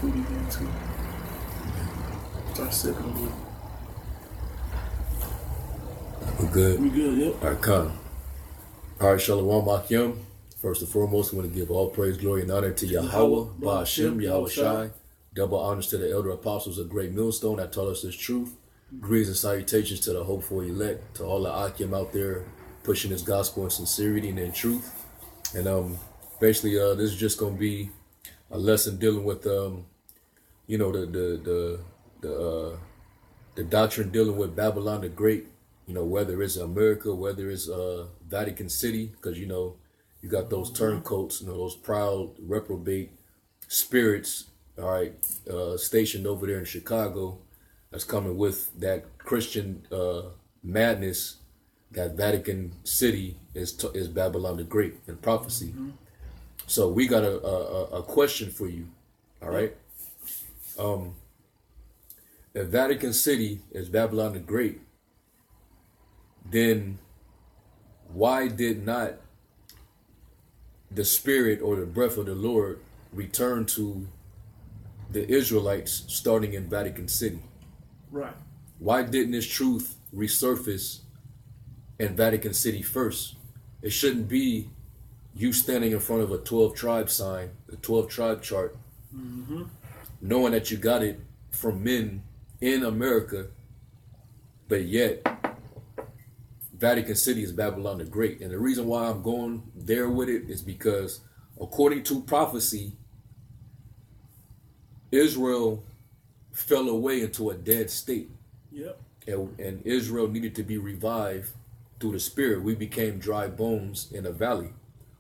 tweet again too. Start sipping a little. We good? We good, yep. All right, come. All right, Shalom Akim. First and foremost, we want to give all praise, glory, and honor to Yahweh, Ba'ashem, Yahweh Shai. Double honors to the elder apostles of Great Millstone that taught us this truth. Greetings and salutations to the hopeful elect, to all the Akim out there pushing this gospel in sincerity and in truth. And basically, this is just going to be a lesson dealing with, the doctrine dealing with Babylon the Great. You know, whether it's America, whether it's Vatican City, because you got those turncoats, those proud reprobate spirits, all right, stationed over there in Chicago, that's coming with that Christian madness. That Vatican City is Babylon the Great in prophecy. Mm-hmm. So we got a question for you, all right? If Vatican City is Babylon the Great, then why did not the spirit or the breath of the Lord return to the Israelites starting in Vatican City? Right. Why didn't this truth resurface in Vatican City first? It shouldn't be you standing in front of a 12 tribe sign, the 12 tribe chart, mm-hmm. knowing that you got it from men in America, but yet Vatican City is Babylon the Great. And the reason why I'm going there with it is because according to prophecy, Israel fell away into a dead state. Yep. And Israel needed to be revived through the Spirit. We became dry bones in a valley.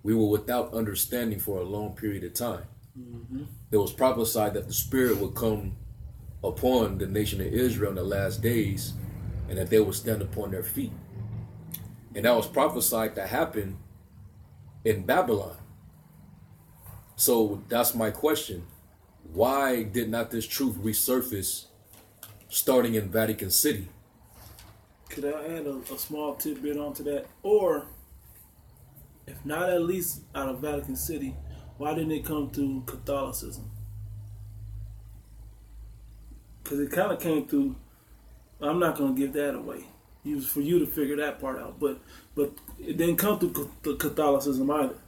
We were without understanding for a long period of time. Mm-hmm. It was prophesied that the Spirit would come upon the nation of Israel in the last days and that they would stand upon their feet. And that was prophesied to happen in Babylon. So that's my question. Why did not this truth resurface starting in Vatican City? Could I add a small tidbit onto that? Or, if not at least out of Vatican City, why didn't it come through Catholicism? Because it kind of came through, I'm not going to give that away. It was for you to figure that part out. But it didn't come through Catholicism either.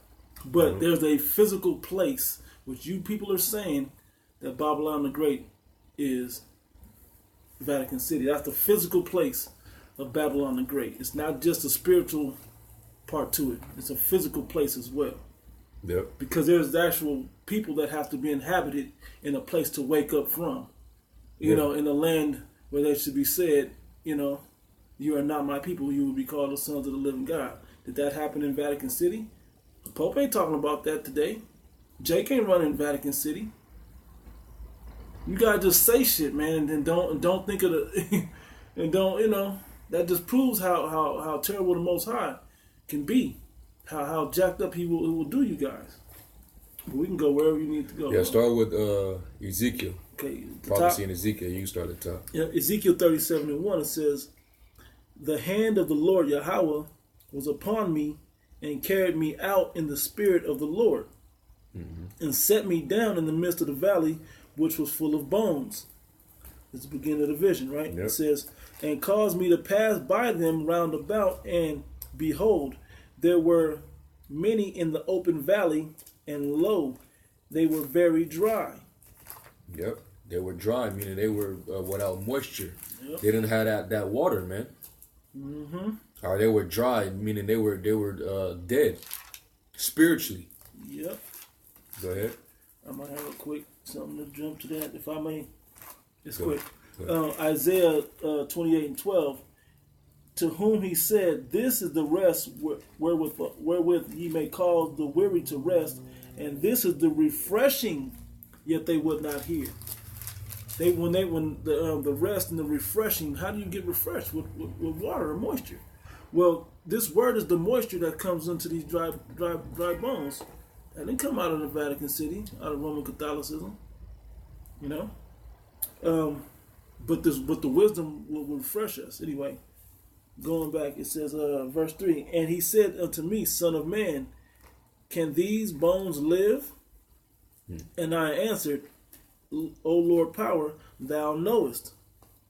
But mm-hmm. there's a physical place, which you people are saying that Babylon the Great is Vatican City. That's the physical place of Babylon the Great. It's not just a spiritual part to it. It's a physical place as well. Yep. Because there's actual people that have to be inhabited in a place to wake up from. You know, in a land where they should be said, you are not my people, you will be called the sons of the living God. Did that happen in Vatican City? The Pope ain't talking about that today. Jake ain't running Vatican City. You gotta just say shit, man, and don't think of the and don't, that just proves how terrible the Most High can be. How jacked up he will do you guys. But we can go wherever you need to go. Yeah, start with Ezekiel. Okay. Prophecy in Ezekiel, you can start at the top. Yeah, Ezekiel 37:1, it says, "The hand of the Lord Yahweh was upon me and carried me out in the spirit of the Lord, mm-hmm. and set me down in the midst of the valley, which was full of bones." It's the beginning of the vision, right? Yep. It says, "And caused me to pass by them round about, and behold, there were many in the open valley, and lo, they were very dry." Yep, they were dry, meaning they were without moisture. Yep. They didn't have that water, man. Mm-hmm. Or they were dry, meaning they were dead spiritually. Yep. Go ahead. I might have a quick something to jump to that, if I may. It's quick. Isaiah 28:12. "To whom he said, This is the rest wherewith ye may cause the weary to rest, and this is the refreshing, yet they would not hear." When the rest and the refreshing, how do you get refreshed? With water or moisture? Well, this word is the moisture that comes into these dry bones. That didn't come out of the Vatican City, out of Roman Catholicism. But the wisdom will refresh us. Anyway, going back, it says, verse 3, "And he said unto me, Son of man, can these bones live? And I answered, O Lord power, thou knowest.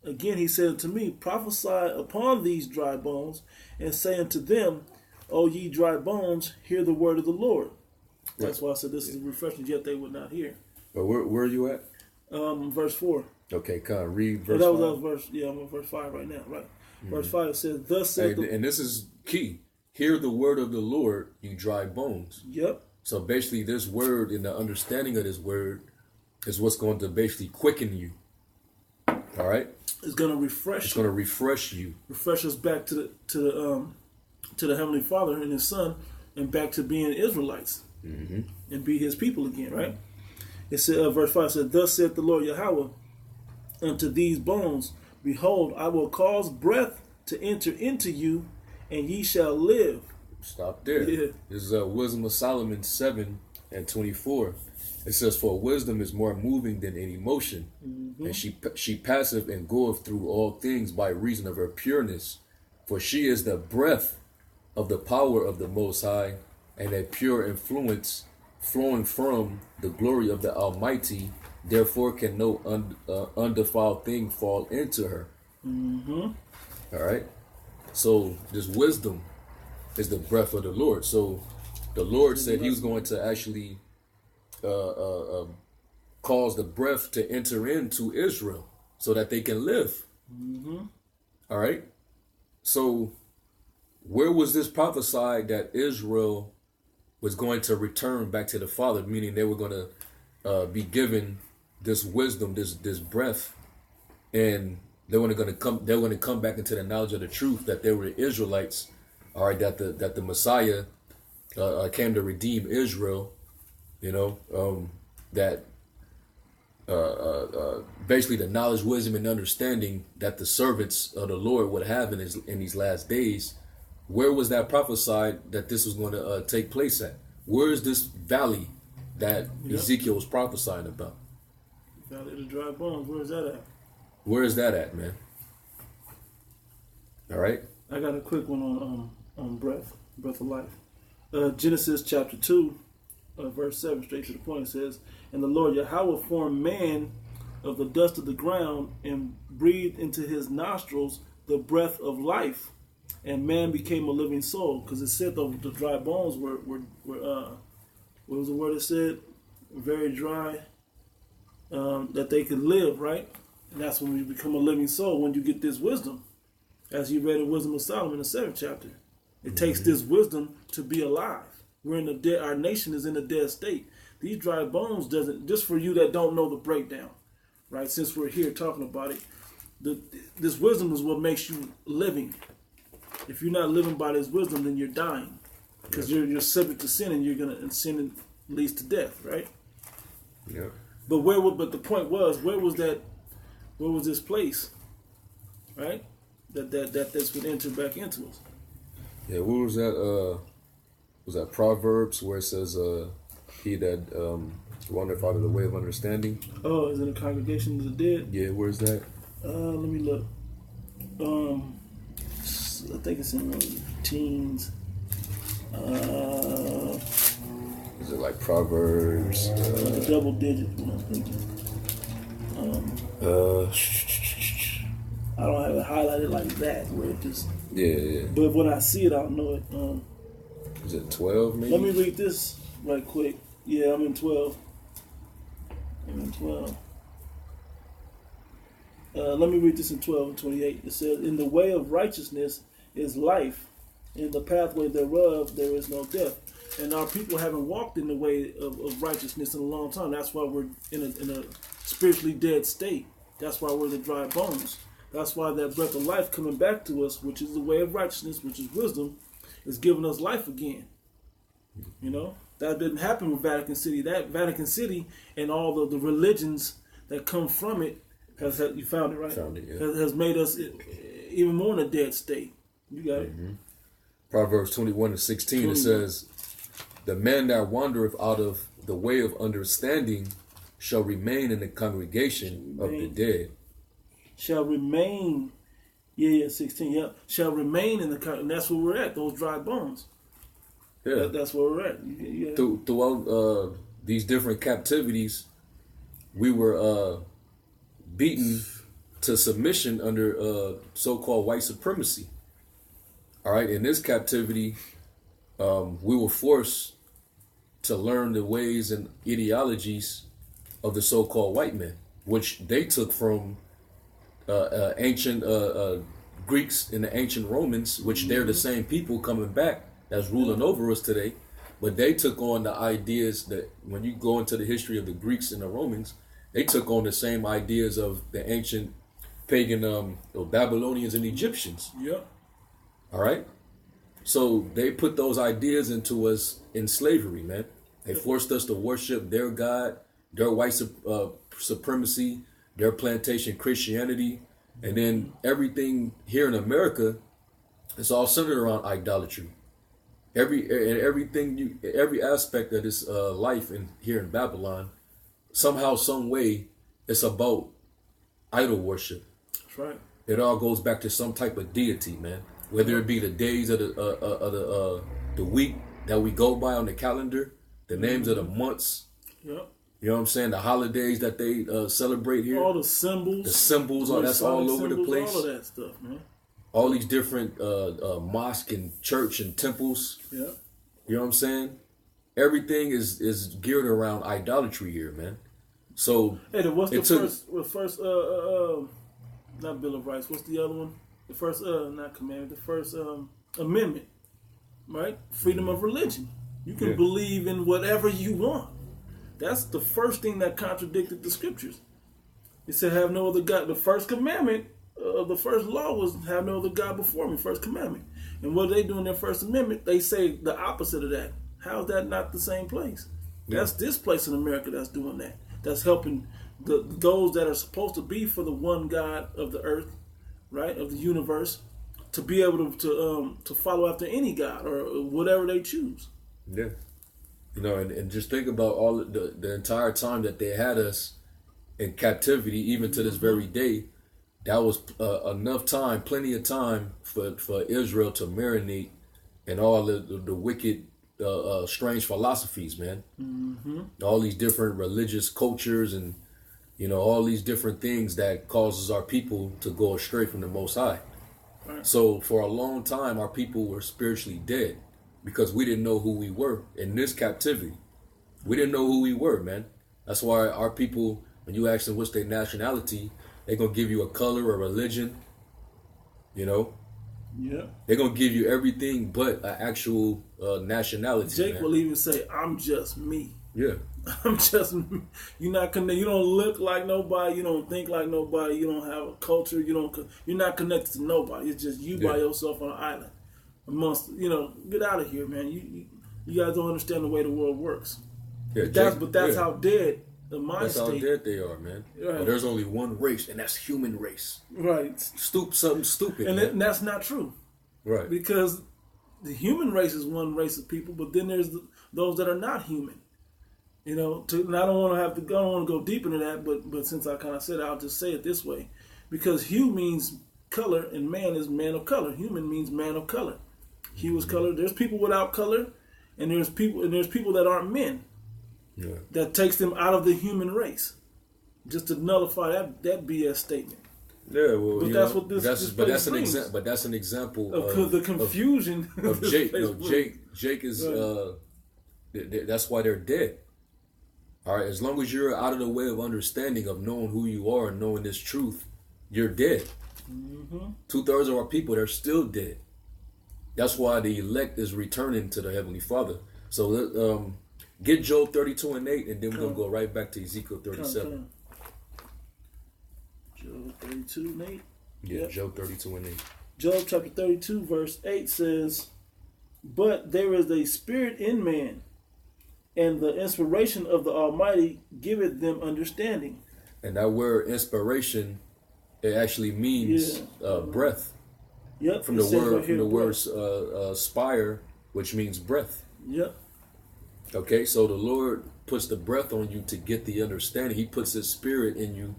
Again he said unto me, prophesy upon these dry bones, and say unto them, O ye dry bones, hear the word of the Lord. That's why I said this is refreshing, yet they would not hear. But where are you at? Verse 4. Okay, kind of read verse that 5. was verse, I'm on verse 5 right now, right? Verse 5 says, thus said and this is key. Hear the word of the Lord, you dry bones. Yep. So basically this word and the understanding of this word is what's going to basically quicken you. All right? It's going to refresh. It's going to refresh you. Refresh us back to the Heavenly Father and His Son, and back to being Israelites and be His people again, right? It said, verse 5 said, thus saith the Lord Yahweh unto these bones, behold, I will cause breath to enter into you, and ye shall live. Stop there. Yeah. This is Wisdom of Solomon 7:24. It says, for wisdom is more moving than any motion, and she passeth and goeth through all things by reason of her pureness. For she is the breath of the power of the Most High, and a pure influence flowing from the glory of the Almighty. Therefore can no undefiled thing fall into her. All right? So this wisdom is the breath of the Lord. So the Lord said he was going to actually cause the breath to enter into Israel so that they can live. All right? So where was this prophesied that Israel was going to return back to the Father, meaning they were going to be given this wisdom, this breath, and they were going to come back into the knowledge of the truth that they were Israelites, all right, that the Messiah came to redeem Israel, that basically the knowledge, wisdom, and understanding that the servants of the Lord would have in these last days. Where was that prophesied that this was going to take place at? Where is this valley that Ezekiel was prophesying about? Valley of the dry bones. Where is that at? Where is that at, man? All right. I got a quick one on breath of life. Genesis chapter 2, verse 7, straight to the point. It says, and the Lord Yahweh formed man of the dust of the ground and breathed into his nostrils the breath of life, and man became a living soul. Because it said the dry bones were what was the word it said? Very dry, that they could live, right? And that's when we become a living soul, when you get this wisdom. As you read in Wisdom of Solomon, the 7th chapter. It takes this wisdom to be alive. We're in the dead. Our nation is in a dead state. These dry bones doesn't, just for you that don't know the breakdown, right? Since we're here talking about it, this wisdom is what makes you living. If you're not living by this wisdom, then you're dying, because you're subject to sin, and sin leads to death, right? Yeah. But the point was, where was this place, right? That this would enter back into us. Yeah, what was that? Was that Proverbs where it says, "He that wandereth out of the way of understanding"? Oh, is it a congregation of the dead? Yeah, where's that? Let me look. I think it's in one of the teens. Is it like Proverbs? Double digit. I'm thinking. I don't have it highlighted like that, where it just. Yeah. But when I see it, I'll know it. Is it 12 maybe? Let me read this right quick. Yeah, I'm in 12. Let me read this in 12 and 28. It says, in the way of righteousness is life. In the pathway thereof there is no death. And our people haven't walked in the way of righteousness in a long time. That's why we're in a spiritually dead state. That's why we're the dry bones. That's why that breath of life coming back to us, which is the way of righteousness, which is wisdom, is giving us life again. That didn't happen with Vatican City. That Vatican City and all the religions that come from it you found it, right? Found it, yeah. Has made us even more in a dead state. You got it. Proverbs 21:16, it says, the man that wandereth out of the way of understanding shall remain in the congregation of the dead. Shall remain, 16, shall remain in the, and that's where we're at, those dry bones. Yeah. That's where we're at. Throughout these different captivities, we were beaten to submission under so-called white supremacy. All right, in this captivity, we were forced to learn the ways and ideologies of the so-called white men, which they took from ancient Greeks and the ancient Romans, which they're the same people coming back that's ruling over us today. But they took on the ideas that, when you go into the history of the Greeks and the Romans, they took on the same ideas of the ancient pagan Babylonians and Egyptians. Yep. All right. So they put those ideas into us in slavery, man. They forced us to worship their God, their white supremacy, their plantation Christianity, and then everything here in America, it's all centered around idolatry. Every aspect of this life here in Babylon, somehow, some way, it's about idol worship. That's right. It all goes back to some type of deity, man. Whether it be the days of the week that we go by on the calendar, the names of the months. Yep. You know what I'm saying? The holidays that they celebrate here. All the symbols. The symbols, that's all over the place. All of that stuff, man. All these different mosque and church and temples. Yeah. You know what I'm saying? Everything is geared around idolatry here, man. So hey, what's the first not Bill of Rights, what's the other one? The first not commandment, the first amendment, right? Freedom of religion. You can believe in whatever you want. That's the first thing that contradicted the scriptures. It said, have no other God. The first commandment, the first law was have no other God before me, first commandment. And what they do in their first amendment, they say the opposite of that. How's that not the same place? Yeah. That's this place in America that's doing that. That's helping those that are supposed to be for the one God of the earth, right, of the universe, to be able to follow after any God or whatever they choose. Yeah. You know, and just think about all the entire time that they had us in captivity, even to this very day. That was enough time, plenty of time for Israel to marinate in all the wicked, strange philosophies, man. Mm-hmm. All these different religious cultures and, you know, all these different things that causes our people to go astray from the Most High. Right. So for a long time, our people were spiritually dead because we didn't know who we were in this captivity. We didn't know who we were, man. That's why our people, when you ask them what's their nationality, they're going to give you a color, a religion, you know? Yeah. They're going to give you everything but an actual nationality. Jake will even say, I'm just me. Yeah. I'm just me. You're not connected. You don't look like nobody. You don't think like nobody. You don't have a culture. You're not connected to nobody. It's just you by yourself on an island. Amongst, get out of here, man. You guys don't understand the way the world works. Yeah, that's how dead the mind state. That's how dead they are, man. Right. But there's only one race, and that's human race. Right. Something stupid. And that's not true. Right. Because the human race is one race of people, but then there's those that are not human. And I don't want to go deep into that, but since I kind of said it, I'll just say it this way. Because hue means color, and man is man of color. Human means man of color. Hue is color. There's people without color, and there's people that aren't men. Yeah. That takes them out of the human race, just to nullify that BS statement. Yeah, well, but that's what this that's brings. But that's an example of the confusion of Jake. Jake is that's why they're dead. All right, as long as you're out of the way of understanding of knowing who you are and knowing this truth, you're dead. Mm-hmm. 2/3 of our people, they're still dead. That's why the elect is returning to the Heavenly Father. So get Job 32:8, and then we're going to go right back to Ezekiel 37. Job 32:8? Yeah, yep. Job 32:8. Job chapter 32, verse 8 says, but there is a spirit in man, and the inspiration of the Almighty giveth them understanding. And that word inspiration, it actually means breath. Yep. From the word spire, which means breath. Yep. Okay, so the Lord puts the breath on you to get the understanding. He puts His Spirit in you.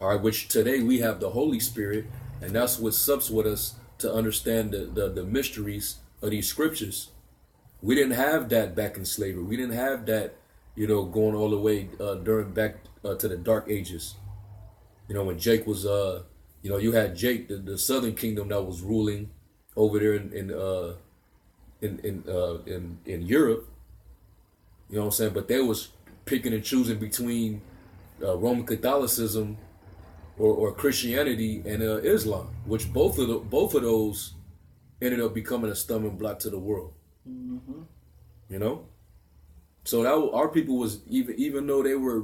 All right, which today we have the Holy Spirit, and that's what sups with us to understand the mysteries of these scriptures. We didn't have that back in slavery. We didn't have that going all the way during back to the Dark Ages. When Jake was, you had Jake, the Southern Kingdom that was ruling over there in Europe. You know what I'm saying? But they was picking and choosing between Roman Catholicism or Christianity and Islam, which both of those ended up becoming a stumbling block to the world. Mm-hmm. So that our people was even though they were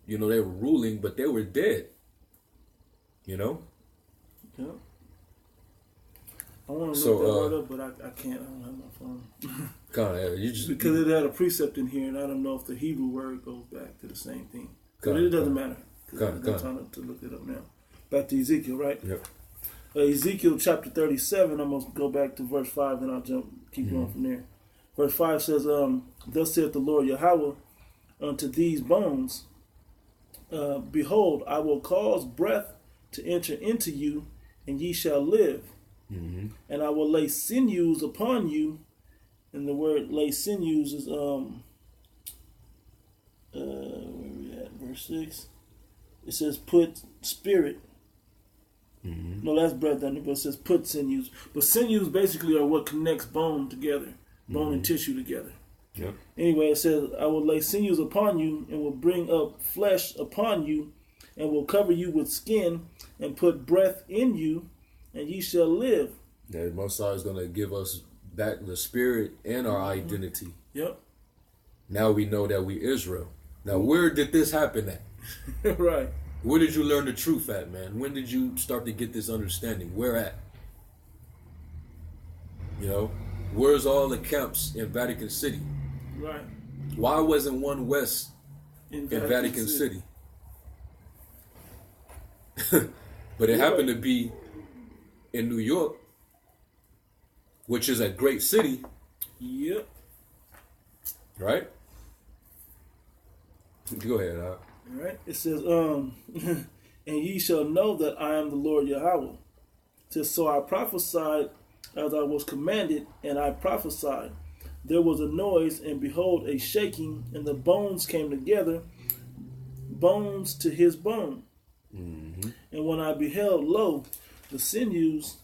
they were ruling, but they were dead. Yeah. I want to look that word up, but I can't. I don't have my phone. Because it had a precept in here, and I don't know if the Hebrew word goes back to the same thing. But it doesn't matter. I'm trying to look it up now. Back to Ezekiel, right? Yep. Ezekiel chapter 37. I'm gonna go back to verse 5, then I'll keep going from there. Verse 5 says, "Thus saith the Lord Yahweh unto these bones, behold, I will cause breath to enter into you, and ye shall live. Mm-hmm. And I will lay sinews upon you." And the word "lay sinews" is where we at? Verse 6. It says "put spirit." Mm-hmm. No, that's breath, but it says "put sinews." But sinews basically are what connects bone together, bone and tissue together. Yep. Anyway, it says, "I will lay sinews upon you, and will bring up flesh upon you, and will cover you with skin, and put breath in you, and ye shall live." Yeah, the Most High is going to give us back the spirit and our identity. Yep. Now we know that we Israel. Now, where did this happen at? Right. Where did you learn the truth at, man? When did you start to get this understanding? Where at? Where's all the camps in Vatican City? Right. Why wasn't one west in Vatican City? But it happened to be in New York, which is a great city. Yep. Right? Go ahead, All right. It says, and ye shall know that I am the Lord Yahweh. It says, "So I prophesied as I was commanded, and I prophesied. There was a noise, and behold, a shaking, and the bones came together, bones to his bone. Mm-hmm. And when I beheld, lo, the sinews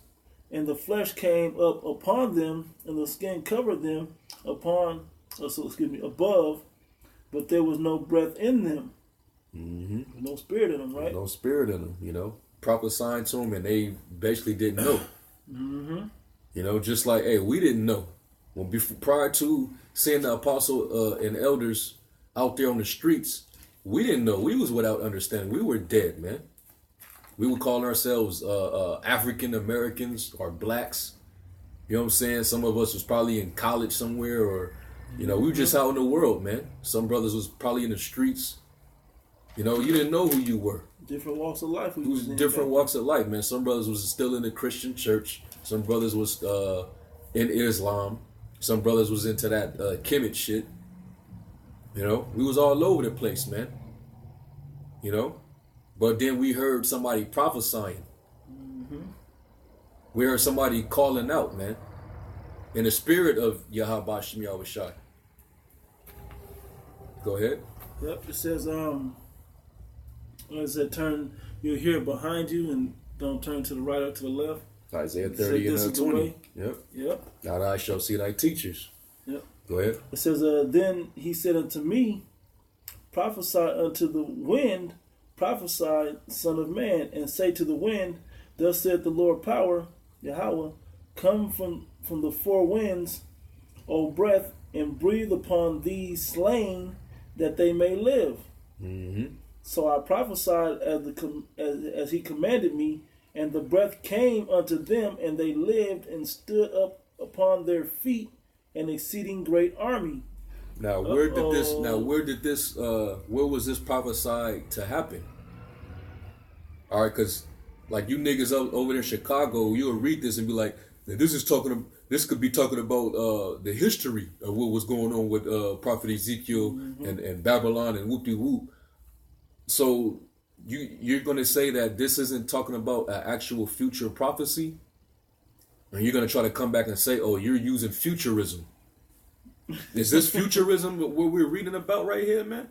and the flesh came up upon them, and the skin covered them above, but there was no breath in them." Mm-hmm. No spirit in them, right? No spirit in them, prophesying to them, and they basically didn't know. Mm-hmm. Just like, hey, we didn't know. Prior to seeing the apostle and elders out there on the streets, we didn't know. We was without understanding. We were dead, man. We would call ourselves African Americans or blacks. You know what I'm saying? Some of us was probably in college somewhere, or we were just out in the world, man. Some brothers was probably in the streets. You didn't know who you were. Different walks of life. Different walks of life, man. Some brothers was still in the Christian church. Some brothers was in Islam. Some brothers was into that Kemet shit. We was all over the place, man. But then we heard somebody prophesying. Mm-hmm. We heard somebody calling out, man, in the spirit of Yahweh Shem Yahweh Shai. Go ahead. Yep. It says, turn, you'll hear behind you, and don't turn to the right or to the left. Isaiah 30 and 20. Yep. Now I shall see thy teachers. Yep. Go ahead. It says, then he said unto me, prophesy unto the wind, prophesy, son of man, and say to the wind, thus saith the Lord power, Yahweh, come from the four winds, O breath, and breathe upon these slain, that they may live. Mm-hmm. So I prophesied as he commanded me, and the breath came unto them, and they lived and stood up upon their feet, an exceeding great army. Now, where was this prophesied to happen? All right, because like you niggas over there in Chicago, you'll read this and be like, this could be talking about the history of what was going on with Prophet Ezekiel mm-hmm. and Babylon and whoop-de-whoop. So you're going to say that this isn't talking about an actual future prophecy? And you're going to try to come back and say, oh, you're using futurism. Is this futurism what we're reading about right here, man?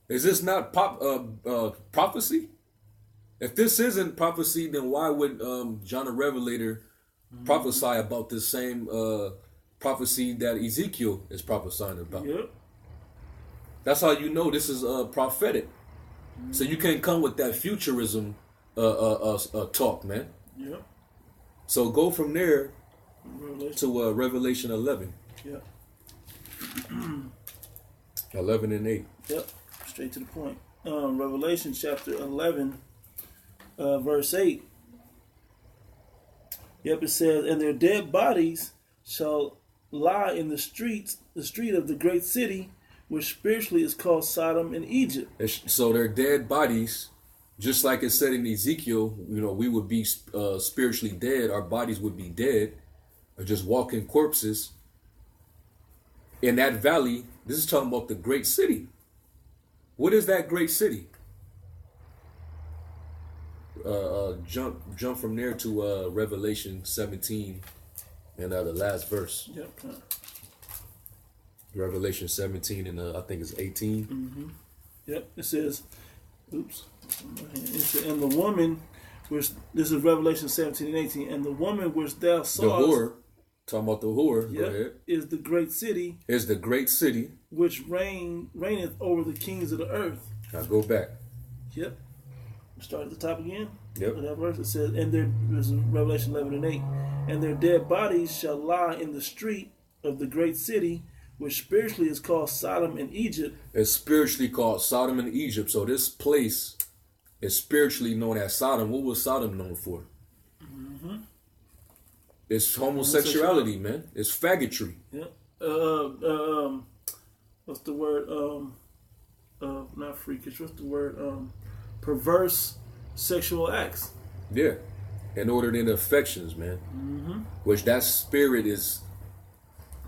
Is this not prophecy? If this isn't prophecy, then why would John the Revelator prophesy about this same prophecy that Ezekiel is prophesying about? Yep. That's how you know this is prophetic. So you can't come with that futurism talk, man. Yep. So go from there Revelation. to Revelation 11. Yep. 11 and 8. Yep. Straight to the point. Revelation chapter 11, verse 8. Yep, it says, and their dead bodies shall lie in the street of the great city, which spiritually is called Sodom and Egypt. So their dead bodies, just like it said in Ezekiel, you know, we would be spiritually dead. Our bodies would be dead, or just walking corpses. In that valley, this is talking about the great city. What is that great city? Jump from there to Revelation 17 and the last verse. Yep. Revelation 17 and I think it's 18. Mm-hmm. Yep. It says, oops. It says, and the woman, which this is Revelation 17 and 18, and the woman which thou sawest, the whore, talking about the whore, yep, go ahead, is the great city, is the great city which reigneth over the kings of the earth. Now go back. Yep. Start at the top again. Yep. That verse, it says, and there is Revelation 11 and 8, and their dead bodies shall lie in the street of the great city, which spiritually is called Sodom and Egypt. It's spiritually called Sodom and Egypt. So this place is spiritually known as Sodom. What was Sodom known for? Mm-hmm. It's homosexuality, man. It's faggotry. Yeah. What's the word? Not freakish. What's the word? Perverse sexual acts. Yeah. Inordinate affections, man. Mm-hmm. Which that spirit is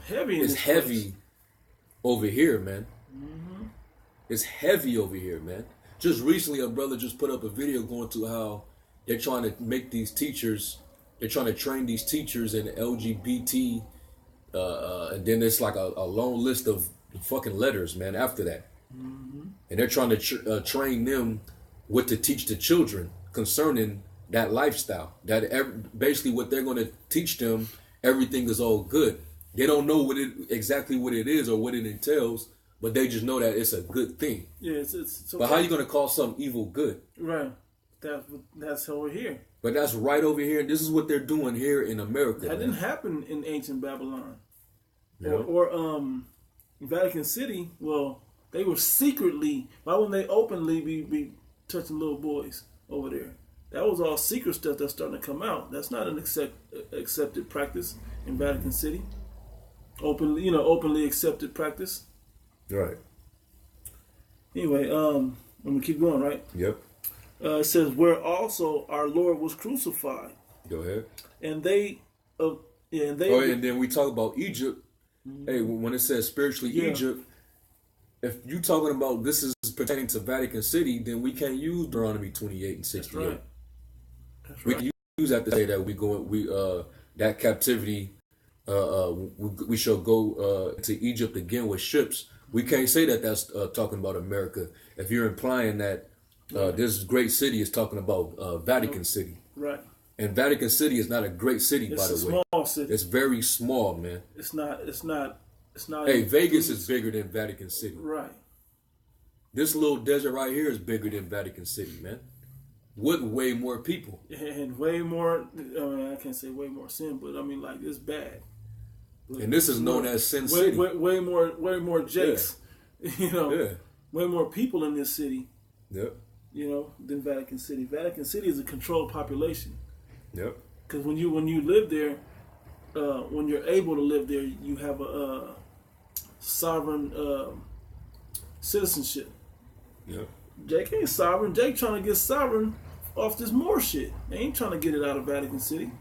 heavy. It's heavy over here, man. Mm-hmm. It's heavy over here, man. Just recently, a brother just put up a video going to how they're trying to make these teachers. They're trying to train these teachers in LGBT, and then it's like a long list of fucking letters, man. After that, mm-hmm. and they're trying to train them what to teach the children concerning that lifestyle. That basically what they're going to teach them, everything is all good. They don't know exactly what it is or what it entails, but they just know that it's a good thing. Yeah, it's okay. But how you going to call something evil good? Right. That's over here. But that's right over here. This is what they're doing here in America. That didn't happen in ancient Babylon. Yeah. Or Vatican City. Well, they were secretly. Why wouldn't they openly be touching little boys over there? That was all secret stuff that's starting to come out. That's not an accepted practice in Vatican City. Openly accepted practice. Right. Anyway, I'm gonna keep going, right? Yep. It says, where also our Lord was crucified. Go ahead. And they. And then we talk about Egypt. Mm-hmm. Hey, when it says spiritually Egypt, if you talking about this is pertaining to Vatican City, then we can't use Deuteronomy 28 and 68. That's right. We can use that to say that that captivity, we shall go to Egypt again with ships. We can't say that that's talking about America. If you're implying that this great city is talking about Vatican City. Right. And Vatican City is not a great city, by the way. It's a small city. It's very small, man. It's not. Hey, Vegas is bigger than Vatican City. Right. This little desert right here is bigger than Vatican City, man. With way more people. And way more, I can't say way more sin, but I mean, like, it's bad. And this is known as Sin City. Way more Jakes. Yeah. Way more people in this city. Yep. Than Vatican City. Vatican City is a controlled population. Yep. Because when you live there, when you're able to live there, you have a sovereign citizenship. Yep. Jake ain't sovereign. Jake trying to get sovereign off this Moor shit. They ain't trying to get it out of Vatican City.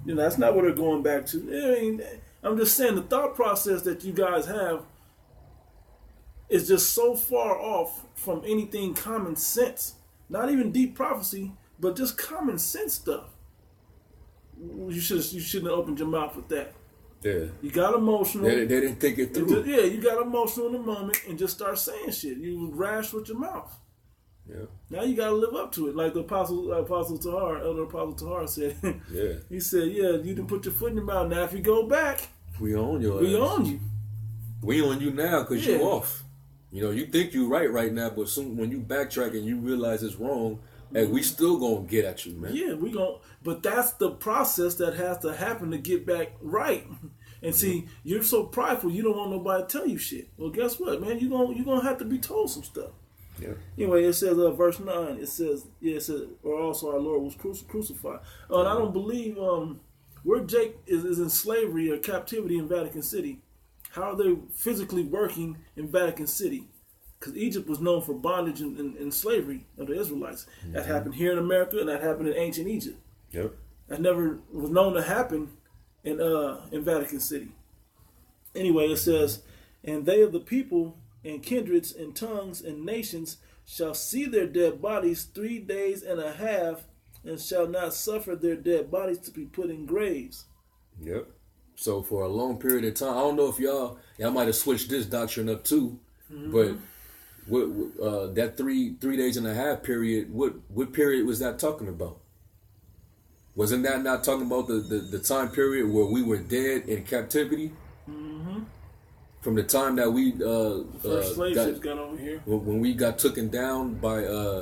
That's not what they're going back to. I'm just saying the thought process that you guys have is just so far off from anything common sense. Not even deep prophecy, but just common sense stuff. You shouldn't have opened your mouth with that. Yeah. You got emotional. They didn't think it through. Yeah, you got emotional in the moment and just start saying shit. You was rash with your mouth. Yeah. Now you got to live up to it. Like the Apostle Tahar, Elder Apostle Tahar said. Yeah. He said, yeah, you didn't put your foot in your mouth. Now if you go back, we own your we ass. own you. We on you now because Yeah. you off. You know, you think you right now, but soon when you backtrack and you realize it's wrong, hey, we still gonna get at you, man. Yeah, we gon' but that's the process that has to happen to get back right. And see, you're so prideful, you don't want nobody to tell you shit. Well, guess what, man? You're gonna have to be told some stuff. Yeah. Anyway, it says verse 9. It says, or also our Lord was crucified. And I don't believe where Jake is in slavery or captivity in Vatican City. How are they physically working in Vatican City? Because Egypt was known for bondage and slavery of the Israelites. Mm-hmm. That happened here in America, and that happened in ancient Egypt. Yep. That never was known to happen in Vatican City. Anyway, it says, and they of the people and kindreds and tongues and nations shall see their dead bodies 3 days and a half, and shall not suffer their dead bodies to be put in graves. Yep. So for a long period of time, I don't know if y'all might have switched this doctrine up too, but that three days and a half period, what period was that talking about? Wasn't that not talking about the time period where we were dead in captivity? Mm-hmm. From the time that we first slave ships got over here, when we got taken down by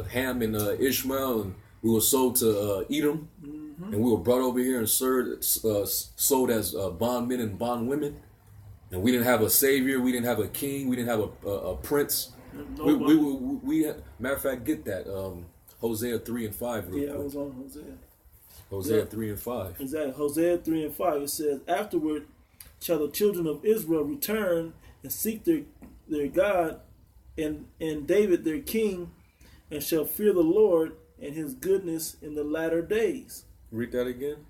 Ham and Ishmael, and we were sold to Edom, and we were brought over here and sold as bondmen and bondwomen, and we didn't have a savior, we didn't have a king, we didn't have a prince. We matter of fact, get that Hosea 3 and 5. Yeah, I was on Hosea. Hosea 3 and 5. Exactly. Hosea 3 and 5. It says, afterward shall the children of Israel return and seek their God and David their king, and shall fear the Lord and his goodness in the latter days. Read that again.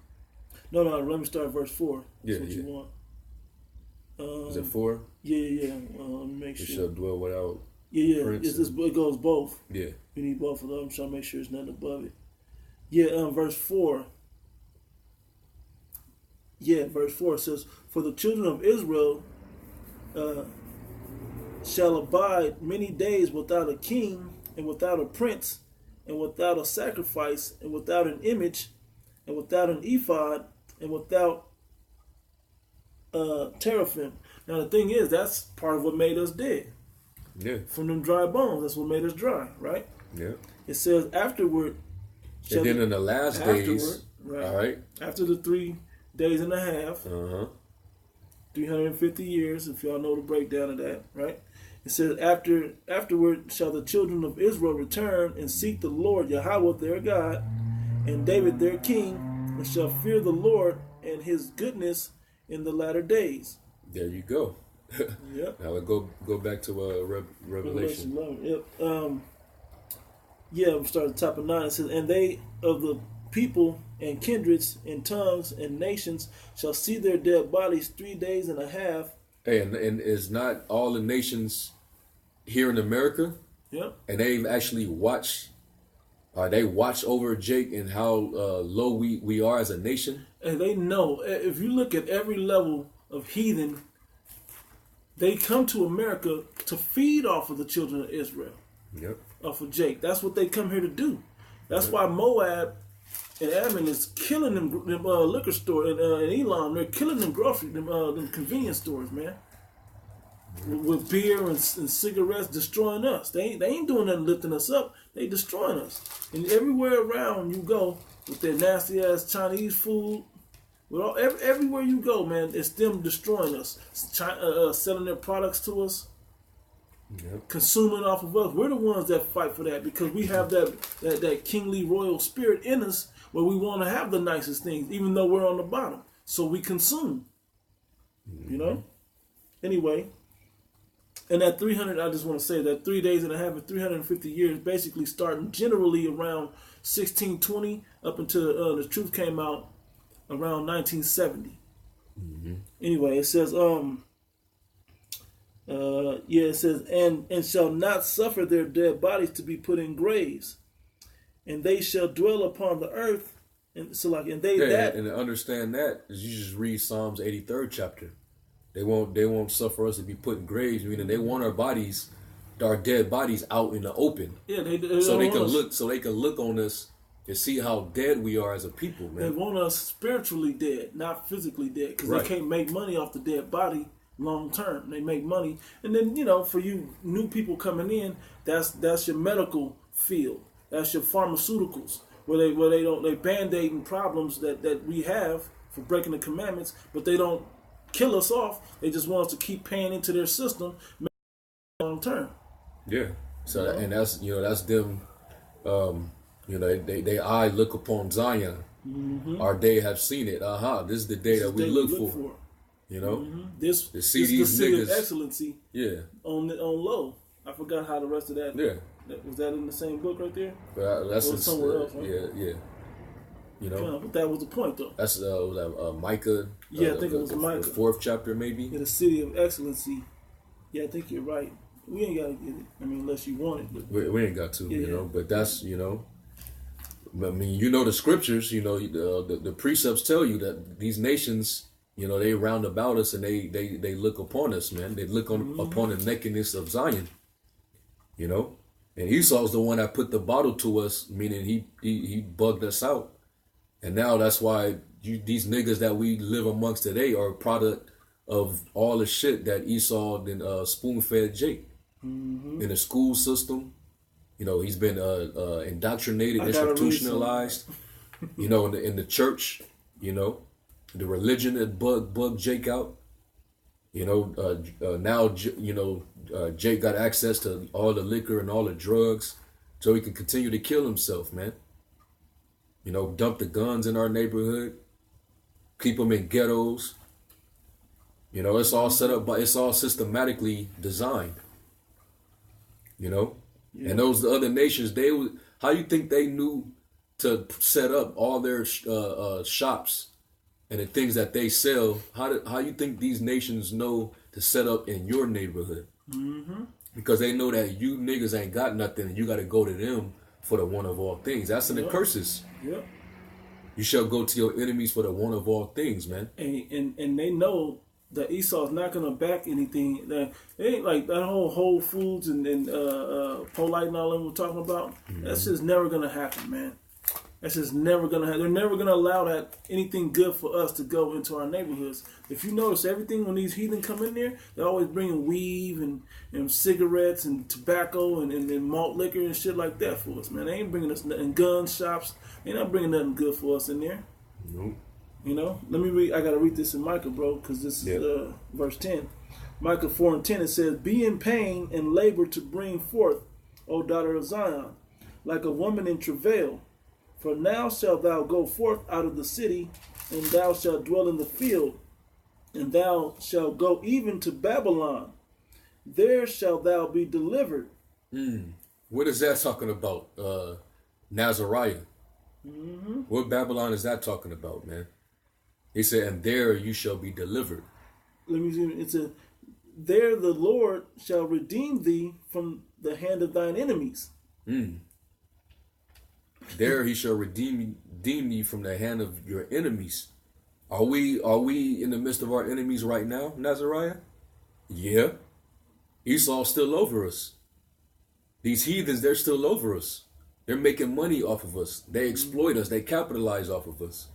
No, let me start verse 4. That's what you want. Is it 4? Yeah. Let me make sure. It shall dwell without. Yeah. It goes both. Yeah. We need both of them. I'm trying to make sure there's nothing above it. Yeah, verse 4. Yeah, verse 4 says, for the children of Israel shall abide many days without a king, and without a prince, and without a sacrifice, and without an image, and without an ephod, and without teraphim. Now the thing is, that's part of what made us dead. Yeah. From them dry bones, that's what made us dry, right? Yeah. It says afterward. And then in the last days, right, all right. After the 3 days and a half, 350 years, if y'all know the breakdown of that, right? It says, afterward shall the children of Israel return and seek the Lord Yahweh their God and David their king, and shall fear the Lord and his goodness in the latter days. There you go. Yep. Now we'll go back to Revelation. 11. Yep. We'll start at the top of 9. It says, and they of the people and kindreds and tongues and nations shall see their dead bodies 3 days and a half. Hey, and is not all the nations here in America? Yep. And they've actually watched. They watch over Jake and how low we are as a nation. And they know, if you look at every level of heathen, they come to America to feed off of the children of Israel. Yep. Off of Jake. That's what they come here to do. That's why Moab and Ammon is killing them liquor store and Elam. They're killing them them convenience stores, man. With beer and cigarettes, destroying us. They ain't doing nothing lifting us up. They destroying us. And everywhere around you go with their nasty ass Chinese food, everywhere you go, man, it's them destroying us. Selling their products to us. Yep. Consuming off of us. We're the ones that fight for that because we have that kingly royal spirit in us where we want to have the nicest things even though we're on the bottom. So we consume. Mm-hmm. You know? Anyway. And that 300, I just want to say that 3 days and a half and 350 years basically starting generally around 1620 up until the truth came out around 1970. Mm-hmm. Anyway, it says it says, and shall not suffer their dead bodies to be put in graves, and they shall dwell upon the earth, And so like, and they and to understand that is you just read Psalms 83rd chapter. They won't suffer us to be put in graves. Meaning they want our bodies, our dead bodies, out in the open. Yeah, so they can look on us and see how dead we are as a people, man. They want us spiritually dead, not physically dead, because Right. they can't make money off the dead body long term. They make money, and then, you know, for you new people coming in, that's your medical field, that's your pharmaceuticals, where they band-aiding problems that we have for breaking the commandments, but they don't kill us off. They just want us to keep paying into their system long term. Yeah. So and that's them. They eye look upon Zion. Mm-hmm. Our day have seen it. This is the day that we look for. You know, this to see is these the city niggas. of excellency. Yeah. On low. I forgot how the rest of that. Yeah. Was that in the same book right there? That's somewhere else. Right? Yeah. You know, but that was the point, though. That's Micah. Yeah, I think it was Micah. The 4th chapter, maybe. In the city of excellency. Yeah, I think you're right. We ain't gotta get it. I mean, unless you want it. But we ain't got to, you know. But that's, you know. I mean, you know the scriptures. You know, the precepts tell you that these nations, you know, they round about us and they look upon us, man. They look upon the nakedness of Zion. You know, and Esau's the one that put the bottle to us, meaning he bugged us out. And now that's why these niggas that we live amongst today are a product of all the shit that Esau then spoon-fed Jake in the school system. You know, he's been indoctrinated, institutionalized. You know, in the church. You know, the religion that bugged Jake out. You know, now Jake got access to all the liquor and all the drugs, so he can continue to kill himself, man. You know, dump the guns in our neighborhood, keep them in ghettos. You know, it's all set up, it's all systematically designed. You know, and those other nations, how you think they knew to set up all their shops and the things that they sell? How you think these nations know to set up in your neighborhood? Mm-hmm. Because they know that you niggas ain't got nothing, and you got to go to them for the one of all things. That's in the curses. Yep. You shall go to your enemies for the one of all things, man. And they know that Esau's not gonna back anything. That it ain't like that Whole Foods and Polite and all them we're talking about. Mm-hmm. That's just never gonna happen, man. That's just never gonna happen. They're never gonna allow that anything good for us to go into our neighborhoods. If you notice, everything when these heathen come in there, they're always bringing weave and cigarettes and tobacco and malt liquor and shit like that for us, man. They ain't bringing us nothing. Gun shops, they're not bringing nothing good for us in there. Nope. You know, let me read. I gotta read this in Micah, bro, because this is verse 10. Micah 4:10. It says, "Be in pain and labor to bring forth, O daughter of Zion, like a woman in travail. For now shalt thou go forth out of the city, and thou shalt dwell in the field, and thou shalt go even to Babylon. There shalt thou be delivered." What is that talking about? Nazariah. Mm-hmm. What Babylon is that talking about, man? He said, "And there you shall be delivered." Let me see. It's there the Lord shall redeem thee from the hand of thine enemies. There he shall redeem thee from the hand of your enemies. Are we in the midst of our enemies right now, Nazariah? Yeah. Esau's still over us. These heathens, they're still over us. They're making money off of us. They exploit us. They capitalize off of us.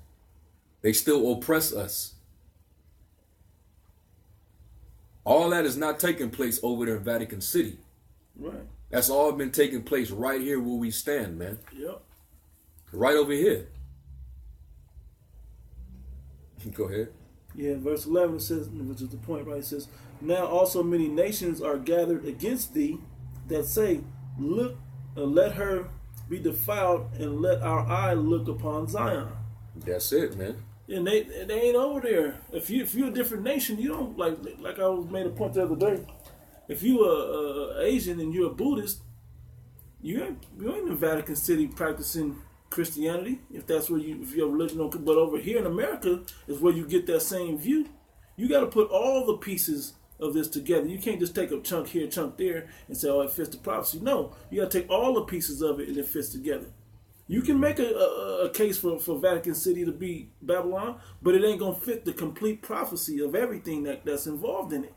They still oppress us. All that is not taking place over there in Vatican City. Right. That's all been taking place right here where we stand, man. Yep. Right over here. Go ahead. Yeah, verse 11 says, which is the point, right? It says, "Now also many nations are gathered against thee that say, Look, let her be defiled, and let our eye look upon Zion." That's it, man. And they ain't over there. If you're a different nation, you don't like I was made a point the other day. If you are Asian and you're a Buddhist, you ain't in Vatican City practicing Christianity. If that's where if your religion don't. But over here in America is where you get that same view. You got to put all the pieces of this together. You can't just take a chunk here, chunk there, and say, "Oh, it fits the prophecy." No, you got to take all the pieces of it and it fits together. You can make a case for Vatican City to be Babylon, but it ain't going to fit the complete prophecy of everything that's involved in it.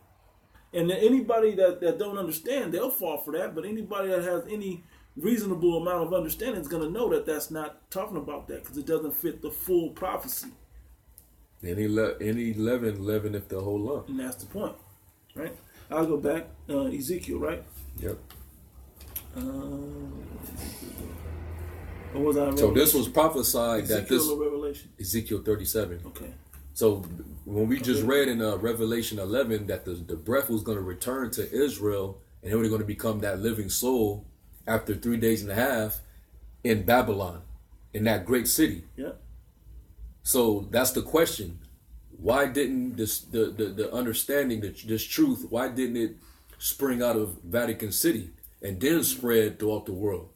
And anybody that don't understand, they'll fall for that. But anybody that has any reasonable amount of understanding is going to know that that's not talking about that, because it doesn't fit the full prophecy. Any 11 if the whole lump. And that's the point, right? I'll go back. Ezekiel, right? Yep. Or was I so this was prophesied Ezekiel that this or Revelation? Ezekiel 37. Okay. So when we just read in Revelation 11 that the breath was going to return to Israel and they were going to become that living soul after 3 days and a half in Babylon, in that great city. Yeah. So that's the question. Why didn't the understanding, this truth, why didn't it spring out of Vatican City and then spread throughout the world?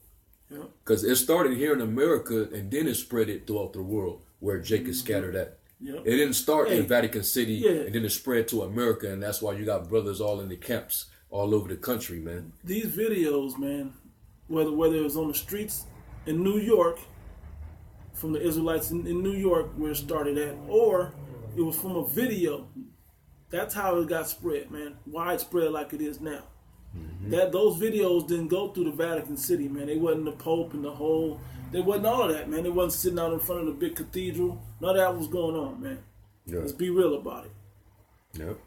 Because it started here in America and then it spread it throughout the world where Jake is scattered at. It didn't start in Vatican City and then it spread to America, and that's why you got brothers all in the camps all over the country, man. These videos, man, whether it was on the streets in New York, from the Israelites in New York where it started at, or it was from a video, that's how it got spread, man. Widespread like it is now. Those videos didn't go through the Vatican City, man. They wasn't the Pope and they wasn't all of that, man. They wasn't sitting out in front of the big cathedral. None of that was going on, man. Yeah. Let's be real about it. Yep.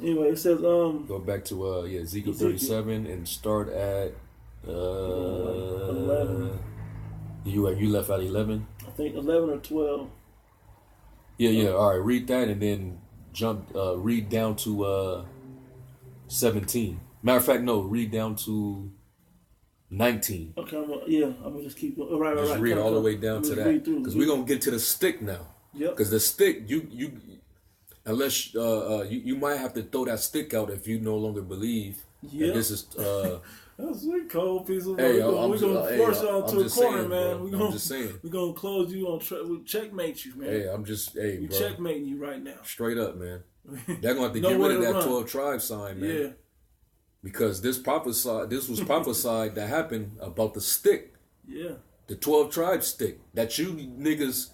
Anyway, it says go back to Ezekiel 37 and start at 11. You left at 11? I think 11 or 12. Yeah. All right, read that and then read down to 17. Matter of fact, no, read down to 19. Okay, I'm gonna just keep going. Right. Just read all the way down to that, because we're gonna get to the stick now. Yep. Because the stick, you unless you might have to throw that stick out if you no longer believe. Yeah. This is that's a cold piece of work. We're gonna force you onto a corner, man. I'm just saying. We're gonna close you on checkmate you, man. We bro. Checkmating you right now. Straight up, man. They're gonna have to get rid of that 12 tribe sign, man. Yeah. Because this was prophesied that happened about the stick. Yeah. The 12 tribe stick that you niggas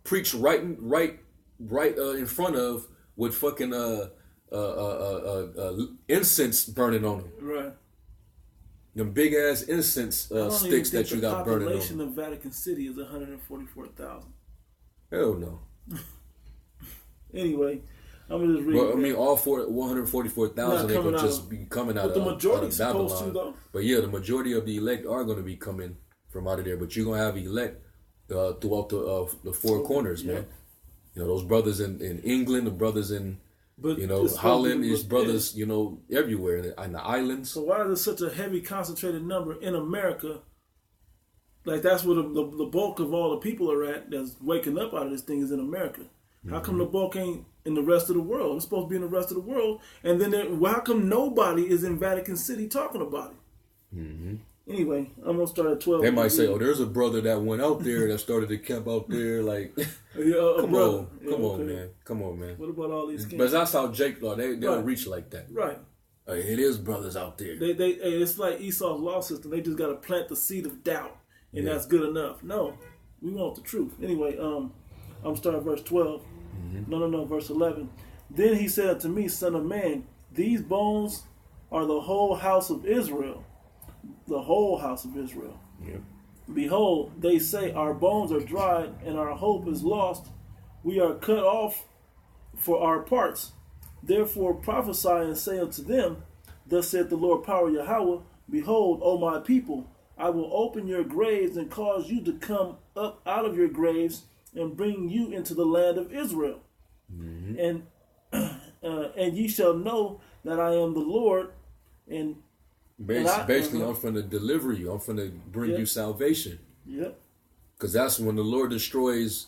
preach right in front of with fucking incense burning on them. Right. Them big ass incense sticks that you got burning on. The population of Vatican City is 144,000. Hell no. Anyway, I'm gonna just read. Well, I mean, all 144,000 ain't gonna just be coming out of Babylon. But the majority supposed to, though. But yeah, the majority of the elect are gonna be coming from out of there. But you're gonna have elect throughout the four corners, man. You know, those brothers in England, the brothers in Holland, these brothers, everywhere in the islands. So why is there such a heavy concentrated number in America? Like that's where the bulk of all the people are at that's waking up out of this thing is in America. How come the bulk ain't in the rest of the world? It's supposed to be in the rest of the world. And then how come nobody is in Vatican City talking about it? Mm-hmm. Anyway, I'm going to start at 12. They might say, there's a brother that went out there that started a camp out there. Like, come on, man. What about all these camps? But that's how Jake law. They don't reach like that. Right. It is brothers out there. It's like Esau's law system. They just got to plant the seed of doubt. And that's good enough. No, we want the truth. Anyway, I'm starting verse 12. Mm-hmm. No, verse 11. Then he said unto me, Son of man, these bones are the whole house of Israel. The whole house of Israel. Yep. Behold, they say, our bones are dried, and our hope is lost. We are cut off for our parts. Therefore prophesy and say unto them, Thus saith the Lord power Yahweh, Behold, O my people, I will open your graves and cause you to come up out of your graves and bring you into the land of Israel. Mm-hmm. And ye shall know that I am the Lord. And basically, I'm going to deliver you. I'm going to bring you salvation. Yep. Because that's when the Lord destroys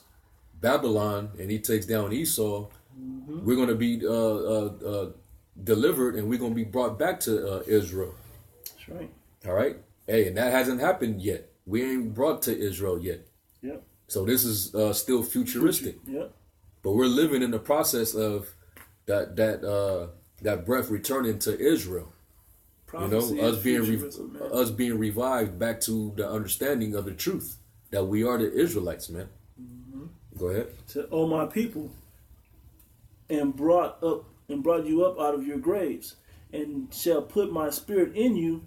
Babylon and he takes down Esau. Mm-hmm. We're going to be delivered and we're going to be brought back to Israel. That's right. All right. Hey, and that hasn't happened yet. We ain't brought to Israel yet. Yep. So this is still futuristic. Yep. But we're living in the process of that breath returning to Israel. Prophecy, us being revived back to the understanding of the truth. that we are the Israelites, man. Go ahead. Said, "O my people, and brought you up out of your graves, and shall put my spirit in you,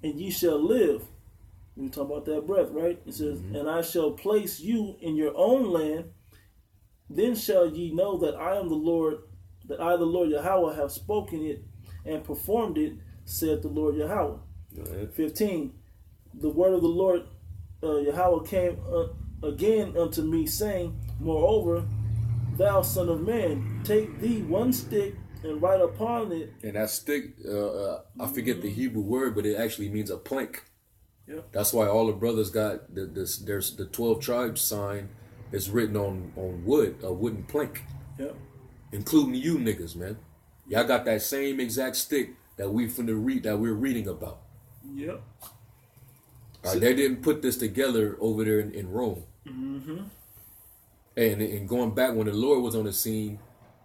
and ye shall live." We talk about that breath, right? It says, "And I shall place you in your own land. Then shall ye know that I am the Lord, that I, the Lord Yahweh, have spoken it and performed it, saith the Lord Yahweh." 15. The word of the Lord Yahweh came again unto me, saying, "Moreover, thou son of man, take thee one stick and write upon it." And that stick, I forget the Hebrew word, but it actually means a plank. Yep. That's why all the brothers got there's the 12 tribes sign. It's written on wood, a wooden plank. Yep. Including you niggas, man. Y'all got that same exact stick that we're reading about. Yep. They didn't put this together over there in Rome. And going back when the Lord was on the scene,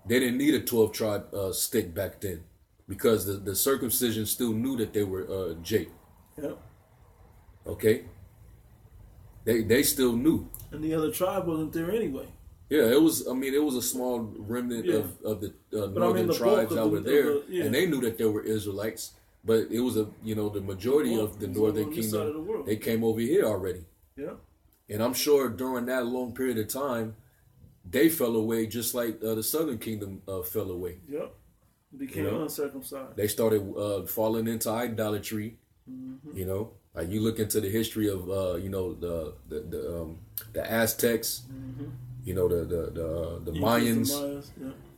they didn't need a 12 tribe stick back then, because the circumcision still knew that they were Jake. Yep. Okay. They still knew. And the other tribe wasn't there anyway. Yeah, it was a small remnant of the northern the tribes that were there, and they knew that there were Israelites, but it was the majority of the northern kingdom. They came over here already. Yeah. And I'm sure during that long period of time, they fell away just like the southern kingdom fell away. Yep. Became uncircumcised. They started falling into idolatry. Like you look into the history of the Aztecs, the Mayans.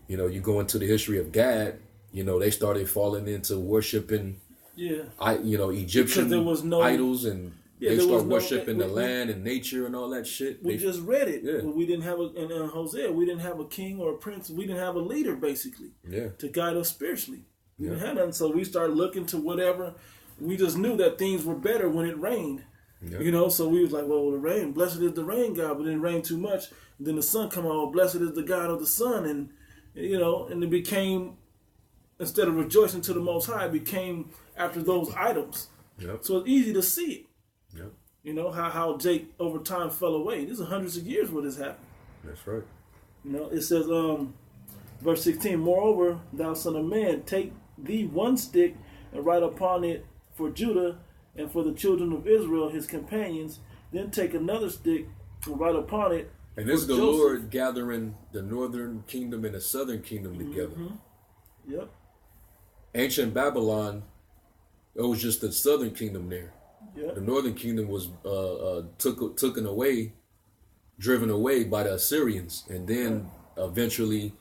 You go into the history of Gad. They started falling into worshiping. Egyptian idols, and they start worshiping the land and nature and all that shit. We just read it. Yeah. We didn't have in Hosea. We didn't have a king or a prince. We didn't have a leader basically. Yeah. To guide us spiritually. We didn't have nothing. So we started looking to whatever. We just knew that things were better when it rained. Yeah. So we was like, well, the rain, blessed is the rain God, but it didn't rain too much. And then the sun come out, blessed is the God of the sun. And, and it became, instead of rejoicing to the Most High, it became after those items. Yep. So it's easy to see it. Yep. How Jake over time fell away. This is hundreds of years where this happened. That's right. It says, verse 16, "Moreover, thou son of man, take thee one stick and write upon it for Judah and for the children of Israel, his companions. Then take another stick and write upon it." And this is the Joseph. Lord gathering the northern kingdom and the southern kingdom together. Yep. Ancient Babylon, it was just the southern kingdom there. Yep. The northern kingdom was driven away by the Assyrians, and then eventually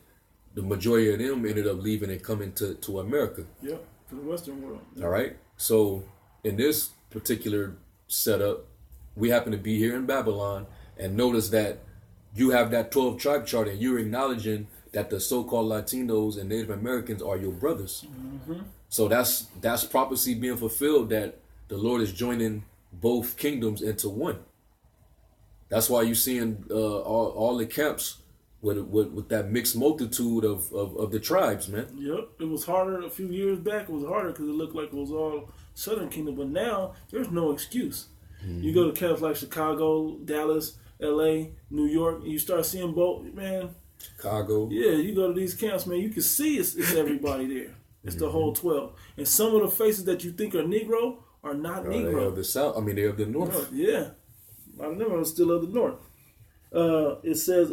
the majority of them ended up leaving and coming to America. Yep. To the Western world. All right. So in this particular setup, we happen to be here in Babylon, and notice that you have that 12 tribe chart, and you're acknowledging that the so-called Latinos and Native Americans are your brothers. So that's prophecy being fulfilled, that the Lord is joining both kingdoms into one. That's why you're seeing all the camps with that mixed multitude of the tribes, man. Yep. It was harder a few years back. It was harder because it looked like it was all Southern Kingdom. But now, there's no excuse. You go to camps like Chicago, Dallas, L.A., New York, and you start seeing both, man. Chicago. Yeah, you go to these camps, man, you can see it's everybody there. It's the whole 12. And some of the faces that you think are Negro are not Negro. They're of the South. They're of the North. Yeah. A lot of them are still of the North. It says,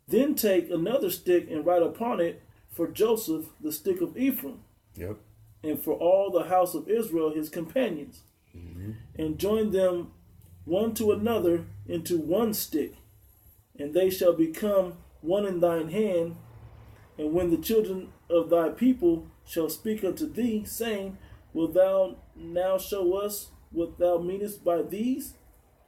"Then take another stick and write upon it for Joseph, the stick of Ephraim, Yep. and for all the house of Israel, his companions, and join them one to another into one stick, and they shall become one in thine hand. And when the children of thy people shall speak unto thee, saying, Wilt thou now show us what thou meanest by these?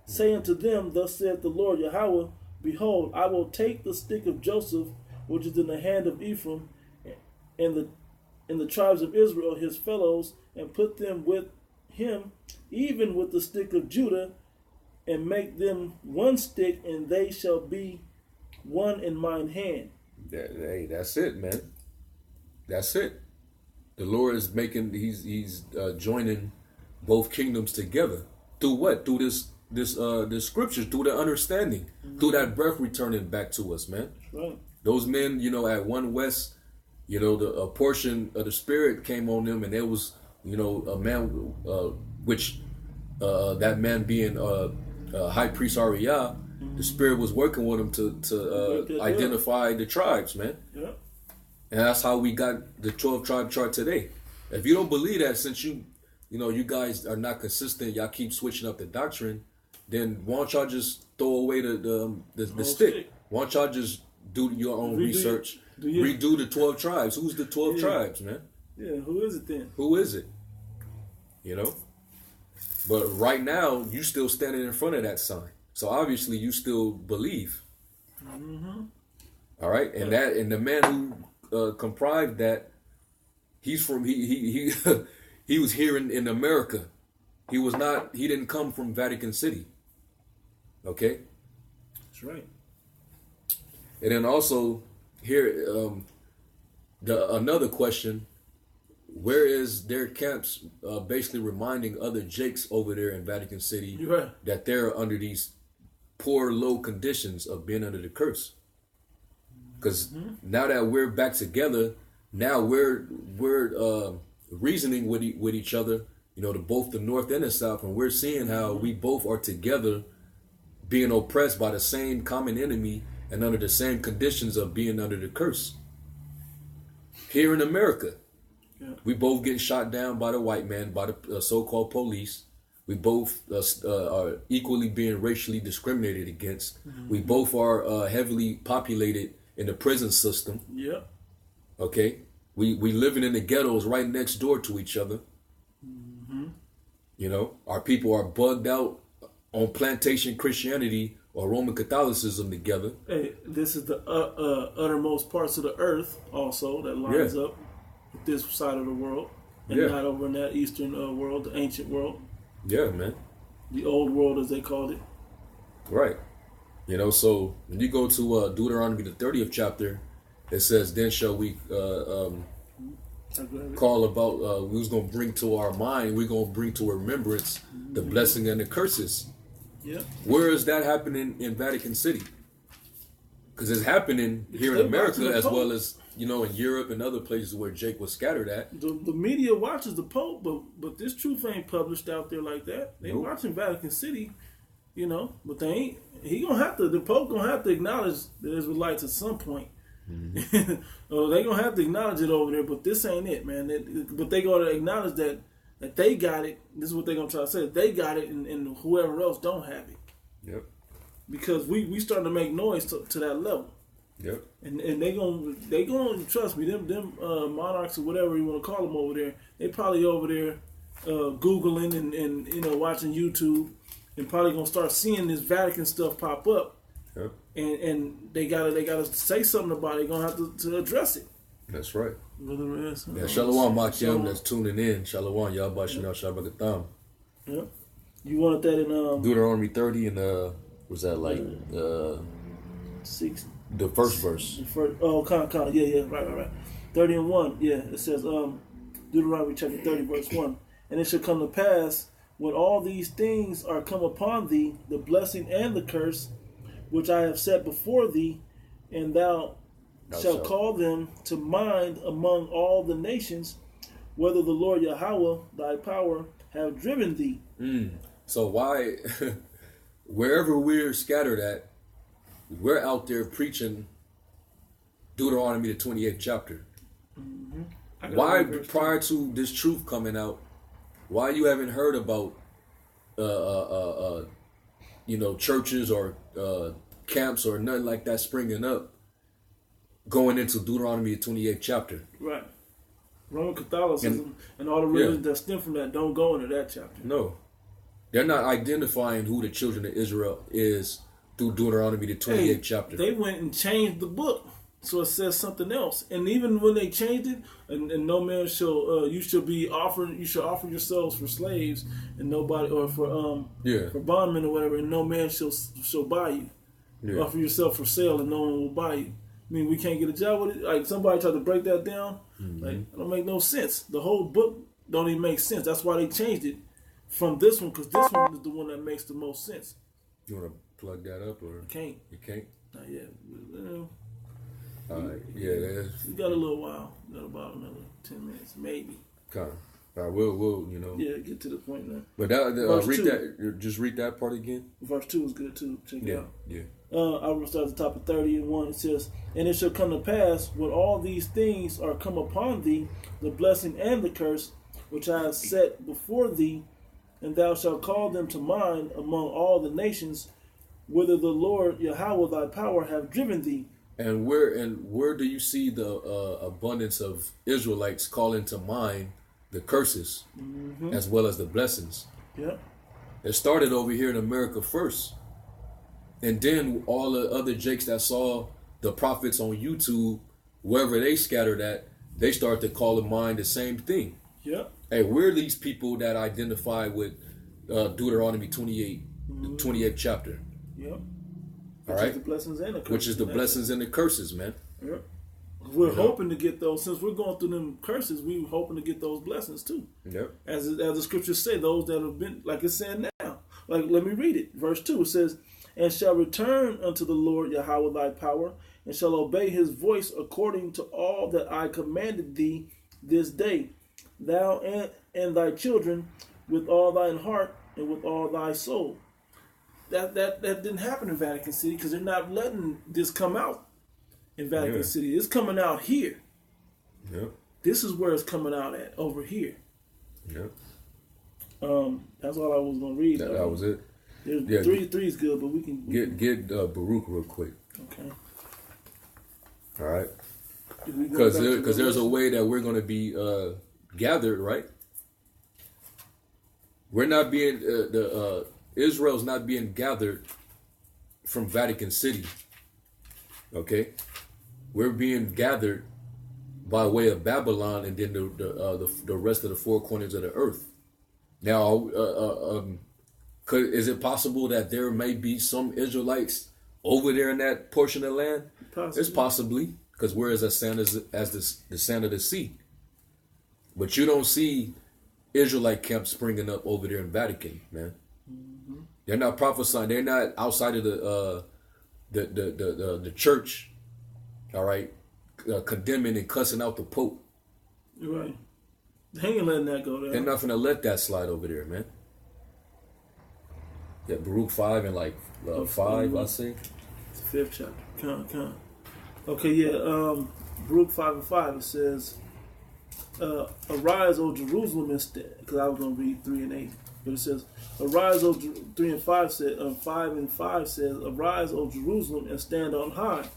Say unto them, Thus saith the Lord Yahweh, Behold, I will take the stick of Joseph, which is in the hand of Ephraim, and the tribes of Israel, his fellows, and put them with him, even with the stick of Judah, and make them one stick, and they shall be one in mine hand." Hey, that's it, man. That's it. The Lord is making, he's joining both kingdoms together. Through what? Through this scriptures, through the understanding, through that breath returning back to us, man. Right. Those men, at 1 West, a portion of the Spirit came on them, and there was, a man, which that man being High Priest Ariah, the Spirit was working with him to identify the tribes, man. Yeah. And that's how we got the 12 tribe chart today. If you don't believe that, since you guys are not consistent, y'all keep switching up the doctrine, then why don't y'all just throw away the stick? Why don't y'all just do your own research, redo the 12 tribes? Who's the 12 tribes, man? Yeah, who is it then? Who is it? But right now, you still standing in front of that sign. So obviously you still believe. Mm-hmm. All right? And the man who comprised that, he's from he he was here in America. He didn't come from Vatican City. Okay? That's right. And then also here another question, where is their camps basically reminding other Jakes over there in Vatican City that they're under these poor, low conditions of being under the curse? Because now that we're back together, now we're reasoning with each other, both the North and the South, and we're seeing how we both are together being oppressed by the same common enemy and under the same conditions of being under the curse. Here in America, we both getting shot down by the white man, by the so-called police. We both are equally being racially discriminated against. Mm-hmm. We both are heavily populated in the prison system. Yeah. Okay. We living in the ghettos right next door to each other. Mm-hmm. Our people are bugged out on plantation Christianity or Roman Catholicism together. Hey, this is the uttermost parts of the earth also that lines up with this side of the world, and not over in that eastern world, the ancient world. Yeah, man. The old world, as they called it. Right. So when you go to Deuteronomy, the 30th chapter, it says, then shall we call about, we was going to bring to our mind, we're going to bring to remembrance the blessing and the curses. Yeah. Where is that happening in Vatican City? Because it's happening here in America as well as, in Europe and other places where Jake was scattered at. The media watches the Pope, but this truth ain't published out there like that. They watching Vatican City, but they ain't. The Pope gonna have to acknowledge the Israelites at some point. Mm-hmm. They gonna have to acknowledge it over there, but this ain't it, man. But they gonna acknowledge that they got it. This is what they gonna try to say. They got it, and whoever else don't have it. Yep. Because we starting to make noise to that level. Yep. And they gonna trust me. Them monarchs or whatever you want to call them over there. They probably over there Googling and watching YouTube, and probably gonna start seeing this Vatican stuff pop up. Yep. And they gotta say something about it. They're gonna have to address it. That's right. Yeah, Shalom, Makim, that's tuning in. Shalom, Yahba Shanel Shabbat. Yeah. You wanted that in Deuteronomy 30 and was that like 6? The first verse. Kind of. Yeah, right. 30 and 1. Yeah, it says Deuteronomy chapter 30, verse 1. And it shall come to pass, when all these things are come upon thee, the blessing and the curse, which I have set before thee, and thou shalt call them to mind among all the nations, whether the Lord Yahweh, thy power, have driven thee. So why, wherever we're scattered at, we're out there preaching Deuteronomy, the 28th chapter. Mm-hmm. Why, prior to this truth coming out, why you haven't heard about, churches or camps or nothing like that springing up, going into Deuteronomy, the 28th chapter? Right. Roman Catholicism and all the religions that stem from that don't go into that chapter. No. They're not identifying who the children of Israel is through Deuteronomy, the 28th chapter. They went and changed the book so it says something else. And even when they changed it, and no man shall, you shall offer yourselves for slaves, and nobody, or for bondmen or whatever, and no man shall buy you. Yeah. Offer yourself for sale, and no one will buy you. I mean, we can't get a job with it. Like, somebody tried to break that down. Mm-hmm. Like, it don't make no sense. The whole book don't even make sense. That's why they changed it from this one, because this one is the one that makes the most sense. You want to plug that up or? Can't. You can't? Not yet. All right. Yeah. We got a little while. We got about another 10 minutes, maybe. Kind of. All right, we'll Yeah, get to the point now. But read that part again. Verse 2 is good too. Check it out. Yeah. I will start at the top of 30:1. It says, "And it shall come to pass, when all these things are come upon thee, the blessing and the curse, which I have set before thee, and thou shalt call them to mind among all the nations, whither the Lord Yahweh thy power have driven thee." And where do you see the abundance of Israelites calling to mind the curses as well as the blessings? Yeah. It started over here in America first. And then all the other jakes that saw the prophets on YouTube, wherever they scattered at, they started to call to mind the same thing. Yeah. Hey, we're these people that identify with Deuteronomy 28, the 28th chapter. Yeah. All right. Which is the blessings and the curses. Which is the blessings and the curses, man. Yeah. We're hoping to get those. Since we're going through them curses, we're hoping to get those blessings too. Yep. As the scriptures say, those that have been, like it's saying now. Like, let me read it. Verse 2, it says, "And shall return unto the Lord Yahweh thy power, and shall obey his voice according to all that I commanded thee this day, thou and thy children, with all thine heart and with all thy soul." That didn't happen in Vatican City, because they're not letting this come out in Vatican City. It's coming out here. Yep. This is where it's coming out at, over here. Yep. That's all I was gonna read. That was it. Three is good, but we can get Baruch real quick. Okay. All right. Because there's a way that we're going to be gathered, right? We're not being Israel's not being gathered from Vatican City. Okay, we're being gathered by way of Babylon, and then the rest of the four corners of the earth. Now, is it possible that there may be some Israelites over there in that portion of land? Possibly. It's possibly, because we're as sand as the sand of the sea. But you don't see Israelite camps springing up over there in Vatican, man. Mm-hmm. They're not prophesying. They're not outside of the church. All right, condemning and cussing out the Pope. Right. They ain't letting that go there. They're not gonna let that slide over there, man. Yeah, Baruch 5 and 5, I say. It's the 5th chapter. Come. Okay, yeah. Baruch 5 and 5. It says, "Arise, O Jerusalem," instead, because I was gonna read 3 and 8, but it says, "Arise, O 3 and 5 said. 5 and 5 says, "Arise, O Jerusalem, and stand on high,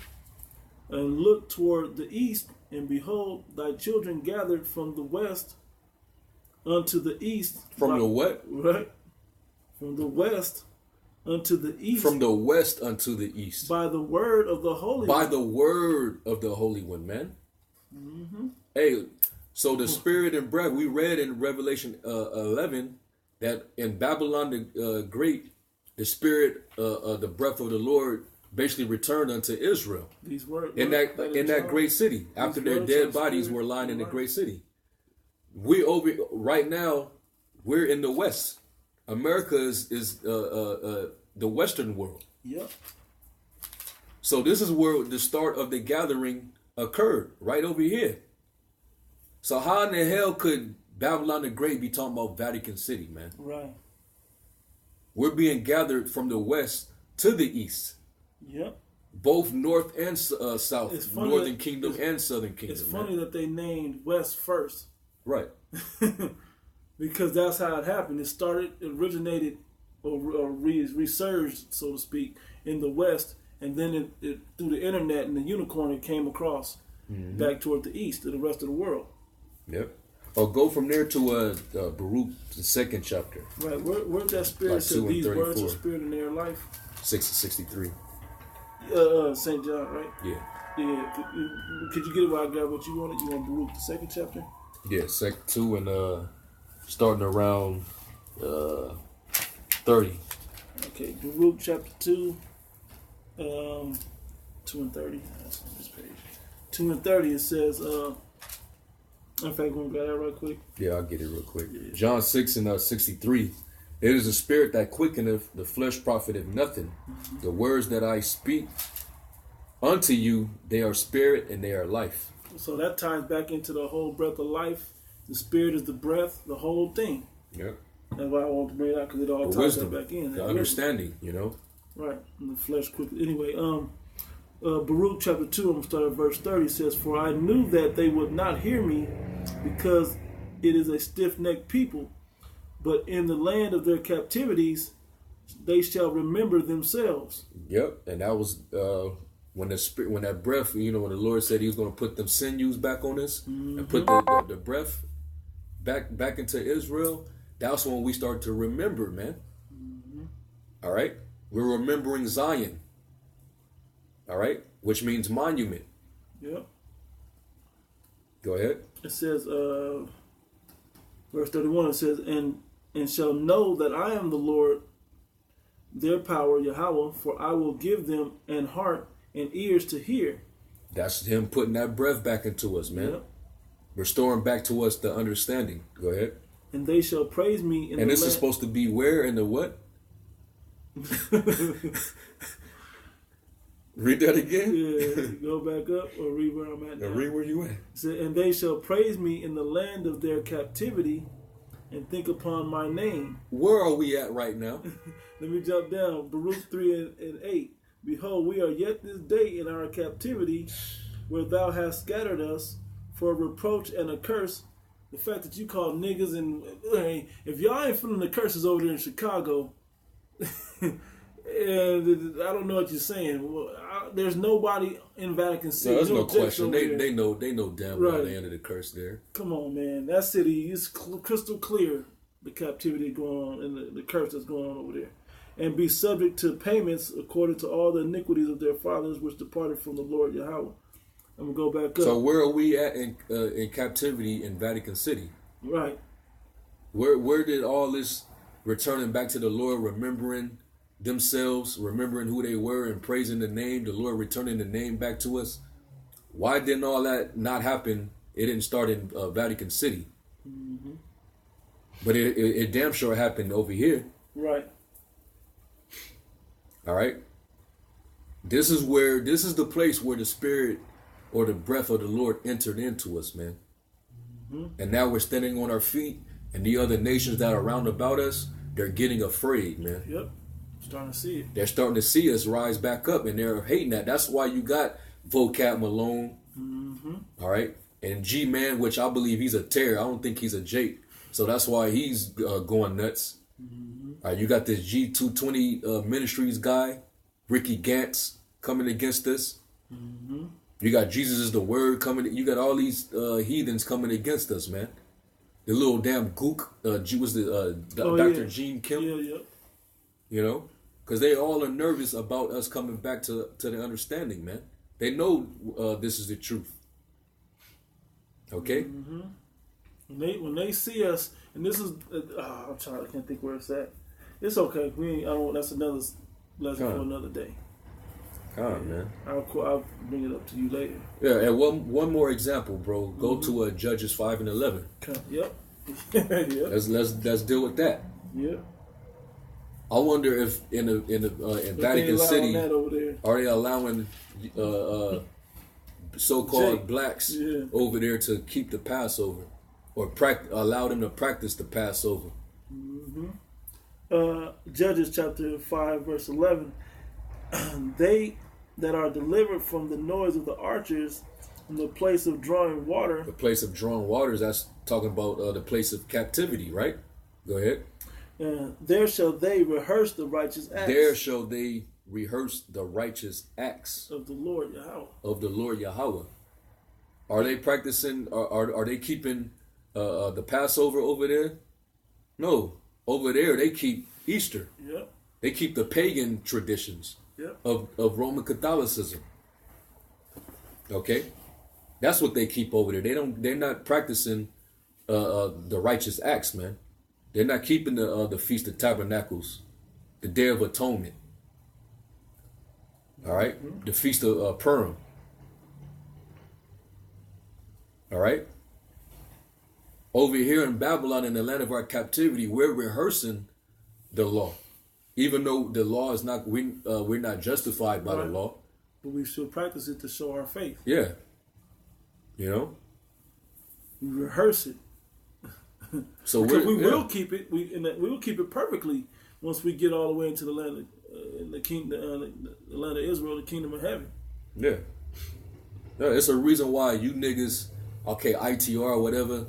and look toward the east, and behold, thy children gathered from the west unto the east." From the what? Right. From the west unto the east. From the west unto the east. By the word of the Holy One. By the word of the Holy One, man. Mm-hmm. Hey, so the spirit and breath, we read in Revelation 11 that in Babylon the Great, the spirit, the breath of the Lord basically returned unto Israel. These words in that great city, after their dead bodies were lying in the great city. Right now, we're in the West. America is the Western world. Yep. So this is where the start of the gathering occurred, right over here. So how in the hell could Babylon the Great be talking about Vatican City, man? Right. We're being gathered from the west to the east. Yep. Both north and south, northern kingdom and southern kingdom. It's funny that they named West first. Right. Because that's how it happened. It originated, or resurged, so to speak, in the West, and then it through the internet and the unicorn, it came across back toward the east to the rest of the world. Yep. Or go from there to Baruch, the 2nd chapter. Right. Where's that spirit said these words are spirit in their life? 663. St. John, right? Yeah. Yeah. Could you get it while I grab what you wanted? You want Baruch, the 2nd chapter? Yeah, 2 and starting around 30. Okay, Baruch chapter 2, 2 and 30. That's on this page. 2 and 30, it says, in fact, we're going to grab that right quick. Yeah, I'll get it real quick. Yeah. John 6 and 63. It is the spirit that quickeneth, the flesh profiteth nothing. The words that I speak unto you, they are spirit and they are life. So that ties back into the whole breath of life. The spirit is the breath, the whole thing. Yep. That's why I want to bring it out, because it all The ties wisdom, that back in. the understanding, you know. Right. And the flesh quickly. Anyway, Baruch chapter 2, I'm going to start at verse 30, says, For I knew that they would not hear me, because it is a stiff-necked people. But in the land of their captivities, they shall remember themselves. Yep. And that was when the spirit, when that breath, you know, when the Lord said He was going to put them sinews back on us and put the breath back into Israel. That's when we start to remember, man. All right, we're remembering Zion. All right, which means monument. Yep. Go ahead. It says, verse 31. It says, and shall know that I am the Lord, their power, Yahweh, for I will give them an heart and ears to hear. That's Him putting that breath back into us, man. Yep. Restoring back to us the understanding. Go ahead. And they shall praise me in the land. And this is supposed to be where in the what? Read that again. Yeah, go back up or read where I'm at now. Read where you at. It said, and they shall praise me in the land of their captivity and think upon my name. Where are we at right now? Let me jump down. Baruch 3 and 8. Behold, we are yet this day in our captivity, where thou hast scattered us for a reproach and a curse. The fact that you call niggas and if y'all ain't feeling the curses over there in Chicago, and I don't know what you're saying. Well, there's nobody in Vatican City. No, there's no question. They know damn well Right. the end of the curse there. Come on, man. That city is crystal clear. The captivity going on and the curse that's going on over there. And be subject to payments according to all the iniquities of their fathers which departed from the Lord Yahweh. I'm going to go back up. So where are we at in captivity in Vatican City? Right. Where did all this returning back to the Lord, remembering themselves, remembering who they were and praising the name, the Lord returning the name back to us? Why didn't all that not happen? It didn't start in Vatican City. Mm-hmm. But it damn sure happened over here. Right. All right. This is the place where the spirit or the breath of the Lord entered into us, man. Mm-hmm. And now we're standing on our feet, and the other nations that are round about us, they're getting afraid, man. Yep. Starting to see it. They're starting to see us rise back up, and they're hating that. That's why you got Vocab Malone, all right, and G-Man, which I believe he's a terror. I don't think he's a Jake. So that's why he's going nuts. All right, you got this G220 Ministries guy, Ricky Gantz, coming against us. You got Jesus is the Word coming. You got all these heathens coming against us, man. The little damn gook, Dr. Gene Kim. Yeah. You know, because they all are nervous about us coming back to the understanding, man. They know this is the truth. Okay. Mm-hmm. When they see us, and this is, I can't think where it's at. It's okay. That's another lesson for another day. Man. I'll bring it up to you later. Yeah, and one more example, bro. Go to Judges 5 and 11. Yep. Yep. Let's deal with that. Yep. I wonder if in Vatican City are they allowing so-called blacks over there to keep the Passover, or allow them to practice the Passover? Judges chapter 5 verse 11. They that are delivered from the noise of the archers in the place of drawing water. The place of drawing waters. That's talking about the place of captivity, right? Go ahead. There shall they rehearse the righteous acts. There shall they rehearse the righteous acts of the Lord Yahweh. Of the Lord Yahweh. Are they practicing? Are they keeping the Passover over there? No, over there they keep Easter. Yep. They keep the pagan traditions. Yep. Of Roman Catholicism. Okay, that's what they keep over there. They're not practicing the righteous acts, man. They're not keeping the Feast of Tabernacles, the Day of Atonement. All right, the Feast of Purim. All right. Over here in Babylon, in the land of our captivity, we're rehearsing the law. Even though the law is not, we're not justified by the law. But we still practice it to show our faith. Yeah. You know? We rehearse it. So we will keep it. We will keep it perfectly once we get all the way into the land of the land of Israel, the kingdom of heaven. Yeah. Yeah, it's a reason why you niggas, okay, ITR or whatever,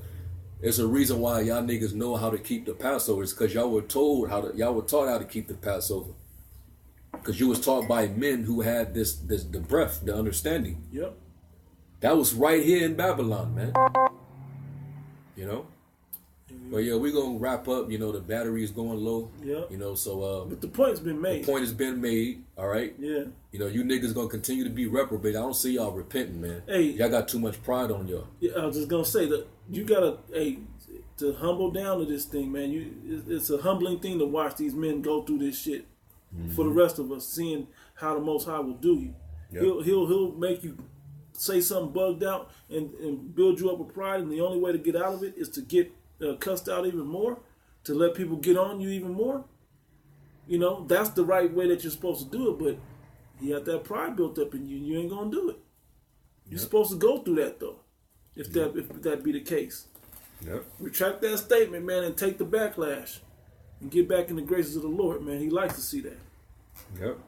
it's a reason why y'all niggas know how to keep the Passover. It's because y'all were taught how to keep the Passover. Because you was taught by men who had the breath, the understanding. Yep. That was right here in Babylon, man. You know? But yeah, we're going to wrap up. You know, the battery is going low. Yeah. You know, so... but the point's been made. The point has been made, all right? Yeah. You know, you niggas going to continue to be reprobate. I don't see y'all repenting, man. Hey. Y'all got too much pride on y'all. Yeah, I was just going to say that you got to humble down to this thing, man. It's a humbling thing to watch these men go through this shit for the rest of us, seeing how the Most High will do you. Yep. He'll make you say something bugged out and build you up with pride, and the only way to get out of it is to get cussed out even more, to let people get on you even more. You know, that's the right way that you're supposed to do it, but you have that pride built up in you, and you ain't gonna do it. You're supposed to go through that though, if that be the case. Yep. Retract that statement, man, and take the backlash and get back in the graces of the Lord, man. He likes to see that. Yep.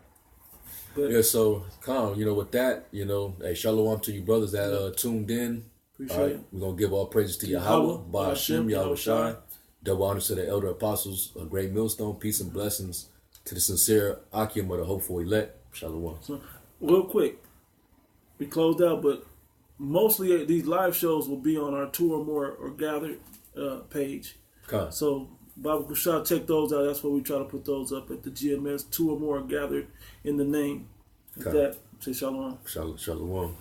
But, yeah, so Con, you know, with that, you know, hey, shalom to you brothers that tuned in. Appreciate it. We're gonna give all praises to Yahweh, Ba'ashem, Yahweh Shai. Double honors to the elder apostles, a great millstone, peace and blessings to the sincere Akim of the hopeful elect. Shalom. So, real quick, we closed out, but mostly these live shows will be on our Two or More or Gathered page. Con. So, Baba Kushah, check those out. That's where we try to put those up at the GMS. Two or More Gathered in the name. With that, say shalom. Shalom.